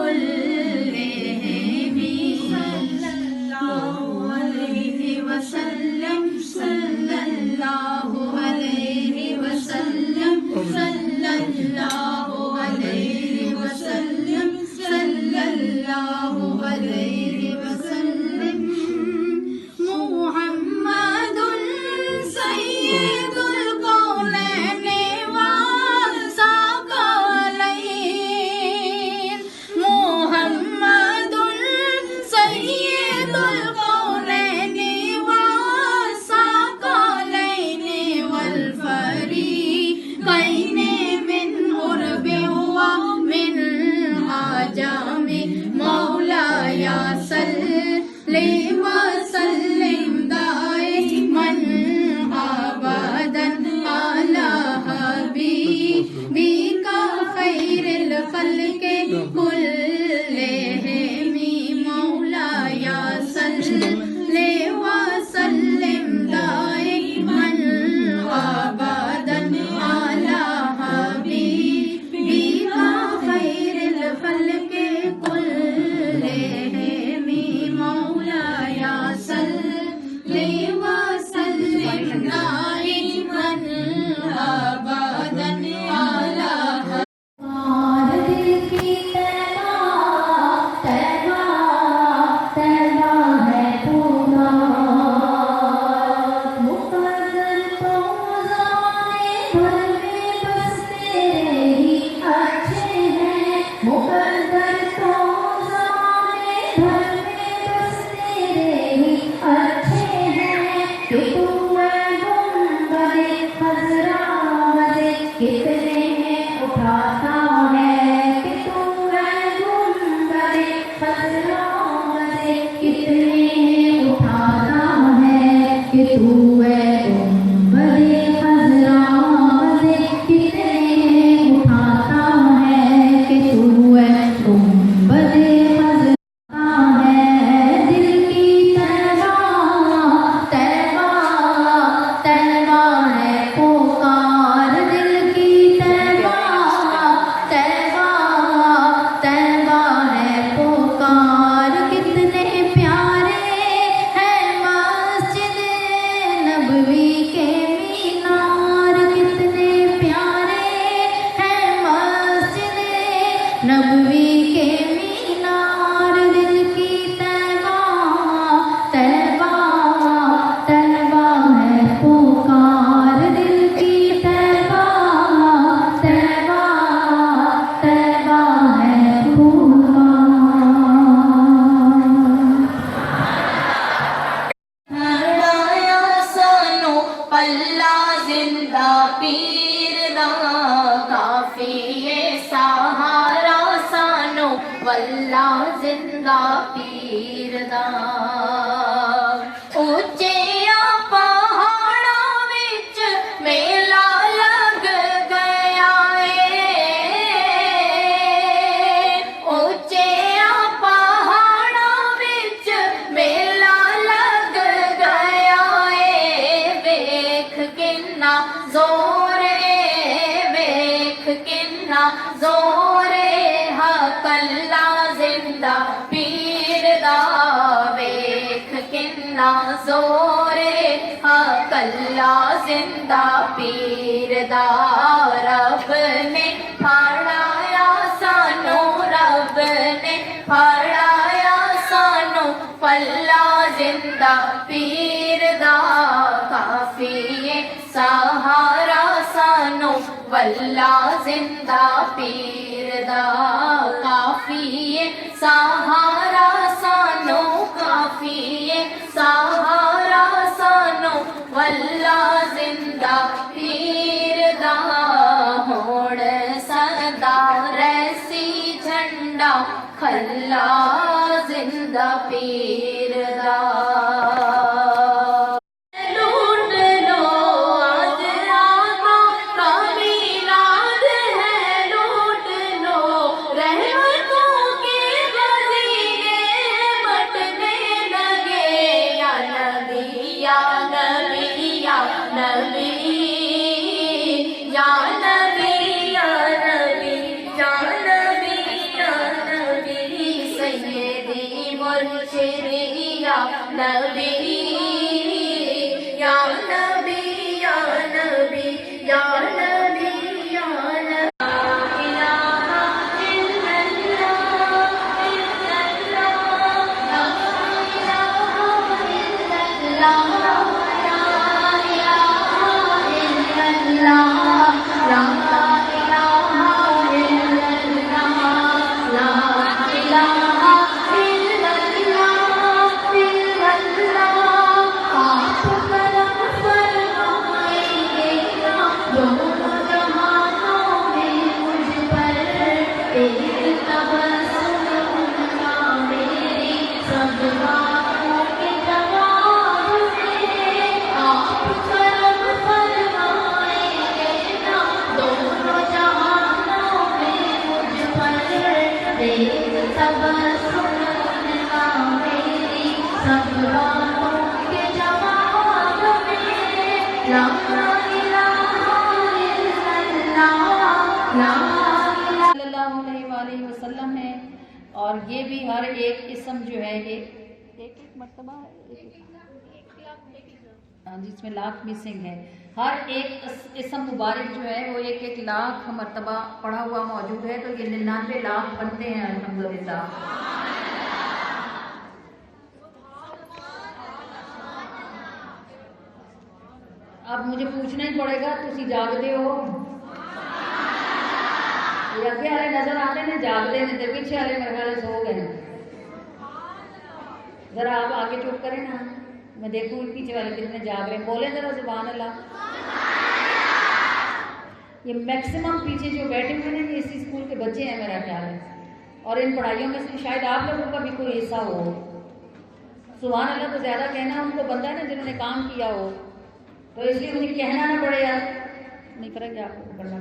كلهم صلى الله عليه وسلم صلى الله عليه وسلم صلى الله عليه وسلم صلى الله عليه وسلم محمد سيد القولين والثقلين محمد سيد القولين والثقلين والفريقين من قرب ومن عجم مولاي صل وسلم دائما ابدا على حبيبك خير الخلق كلهم مولاي صل وسلم دائما ابدا على حبيبك خير الخلق كلهم مولاي صل وسلم دائما ابدا على نبوی کے مینار دل کی طیبہ طیبہ طیبہ ہے پکار دل کی طیبہ طیبہ طیبہ ہے پکار سانو پلہ زندہ پیر دا کافی سہارا سانو واللہ زندہ پیر دا اونچیاں پہاڑاں وچ میلہ لگ گیا اے اونچیاں پہاڑاں وچ میلہ لگ گیا اے ویکھ کنا زور ویکھ کنا زور حق اللہ زندہ پیر دا ویکھ کنا زور حق اللہ زندہ پیر دا رب نے پھڑایا سانو رب نے پھڑایا سانو پلہ زندہ پیر دا کافی سہارا سانو واللہ زندہ پیر دا کافی سہارا سانو کافی سہارا سانو واللہ زندہ پیر دا ہوڑ سدا ریسی جھنڈا کھلا زندہ پیر دا یا نبی یا نبی یا نبی یا نبی وسلم ہے. اور یہ بھی ہر ایک اسم جو ہے ایک مرتبہ ہے، جس میں لاکھ مسنگ ہے. ہر ایک اسم مبارک جو ہے وہ 1 لاکھ مرتبہ پڑھا ہوا موجود ہے، تو یہ 99 لاکھ بنتے ہیں الحمدللہ. اب مجھے پوچھنا ہی پڑے گا، تسی جاگتے ہو؟ یہ اگے والے نظر آتے ہیں جاگتے ہیں، تو پیچھے والے میرے خیال سو گئے. ذرا آپ آگے چپ کریں نا، میں دیکھوں پیچھے والے کتنے جاگ رہے ہیں. بولیں ذرا سبحان اللہ. یہ میکسیمم پیچھے جو بیٹھے ہوئے ہیں یہ اسی اسکول کے بچے ہیں میرا خیال ہے، اور ان پڑھائیوں میں سے شاید آپ لوگوں کا بھی کوئی حصہ ہو. سبحان اللہ تو زیادہ کہنا ان کو بندہ ہے نا جنہوں نے کام کیا ہو، تو اس لیے مجھے کہنا نہ پڑے. یار نہیں کریں گے آپ کو کرنا.